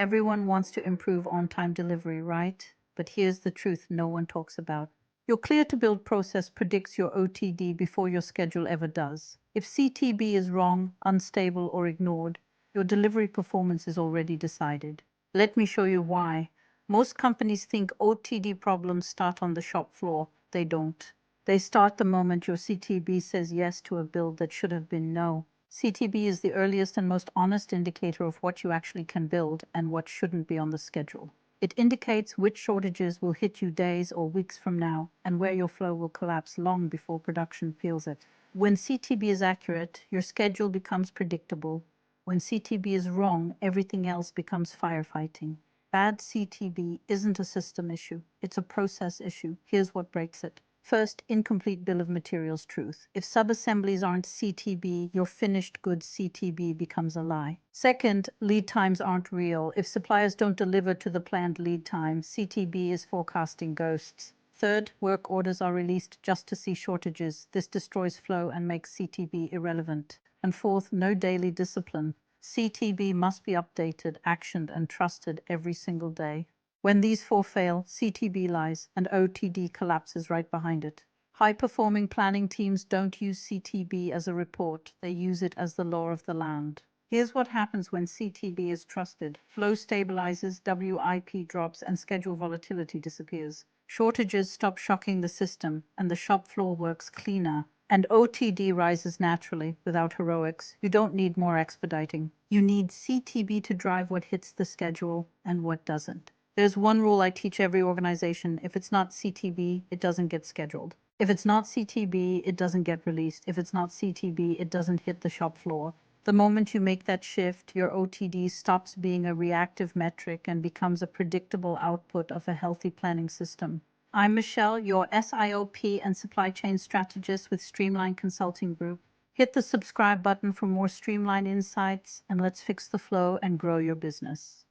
Everyone wants to improve on-time delivery, right? But here's the truth no one talks about. Your clear-to-build process predicts your OTD before your schedule ever does. If CTB is wrong, unstable, or ignored, your delivery performance is already decided. Let me show you why. Most companies think OTD problems start on the shop floor. They don't. They start the moment your CTB says yes to a build that should have been no. CTB is the earliest and most honest indicator of what you actually can build and what shouldn't be on the schedule. It indicates which shortages will hit you days or weeks from now and where your flow will collapse long before production feels it. When CTB is accurate, your schedule becomes predictable. When CTB is wrong, everything else becomes firefighting. Bad CTB isn't a system issue, it's a process issue. Here's what breaks it. First, incomplete bill of materials truth. If sub-assemblies aren't CTB, your finished goods CTB becomes a lie. Second, lead times aren't real. If suppliers don't deliver to the planned lead time, CTB is forecasting ghosts. Third, work orders are released just to see shortages. This destroys flow and makes CTB irrelevant. And fourth, no daily discipline. CTB must be updated, actioned, and trusted every single day. When these four fail, CTB lies, and OTD collapses right behind it. High-performing planning teams don't use CTB as a report, they use it as the law of the land. Here's what happens when CTB is trusted. Flow stabilizes, WIP drops, and schedule volatility disappears. Shortages stop shocking the system, and the shop floor works cleaner. And OTD rises naturally, without heroics. You don't need more expediting. You need CTB to drive what hits the schedule and what doesn't. There's one rule I teach every organization. If it's not CTB, it doesn't get scheduled. If it's not CTB, it doesn't get released. If it's not CTB, it doesn't hit the shop floor. The moment you make that shift, your OTD stops being a reactive metric and becomes a predictable output of a healthy planning system. I'm Michelle, your SIOP and supply chain strategist with Streamline Consulting Group. Hit the subscribe button for more Streamline insights, and let's fix the flow and grow your business.